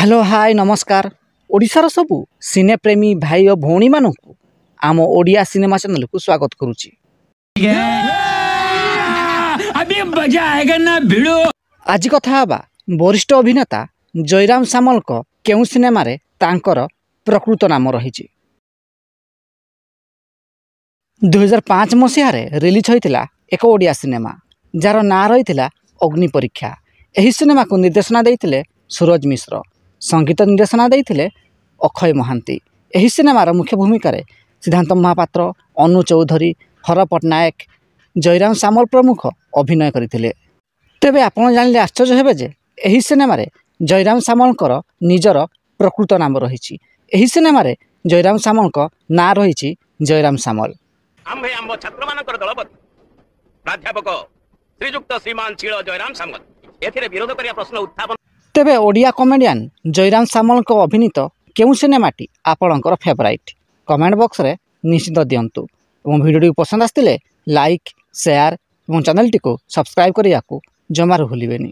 Hello hi नमस्कार ओडिशार सबू सिनेप्रेमी भाई और भौणी मानू आम ओडिया सिनेमा चैनल को स्वागत करुच्ची। अभी मजा आएगा ना भिड़ो। आज कथा हबा वरिष्ठ अभिनेता जयराम सामल को केउ सिनेमा रे तांकर प्रकृत नाम रही। 2005 मसीह रिलीज होता एक ओडिया सिनेमा जार ना रही अग्नि परीक्षा। यही सिनेमा को निर्देशना देते सूरज मिश्र, संगीत निर्देशना देते अक्षय महांती। यही सिनेमार मुख्य भूमिका सिद्धांत महापात्र, अनु चौधरी, हर पट्टनायक, जयराम सामल प्रमुख अभिनय करते। तेबे आपण जानिले आश्चर्य हेबे जे एही सिनेमा रे जयराम सामलकर निजर प्रकृत नाम रही। एही सिनेमा रे जयराम सामल को ना रही जयराम सामल। आम्भे आम्भ छात्र मानकर दलपति प्राध्यापक श्रीजुक्त श्रीमान शील जयराम सामल एथिरे विरोध करिया प्रश्न उत्थापन। तेबे ओडिया कमेडियन जयराम सामल को अभिनीत केउ सिनेमाटी आपणकर फेवराइट कमेंट बॉक्स रे निश्चित दियंतु। एवं वीडियो पसंद आस्तिले लाइक शेयर और चैनल टी को सब्सक्राइब करिया को जमार भूलिबेनी।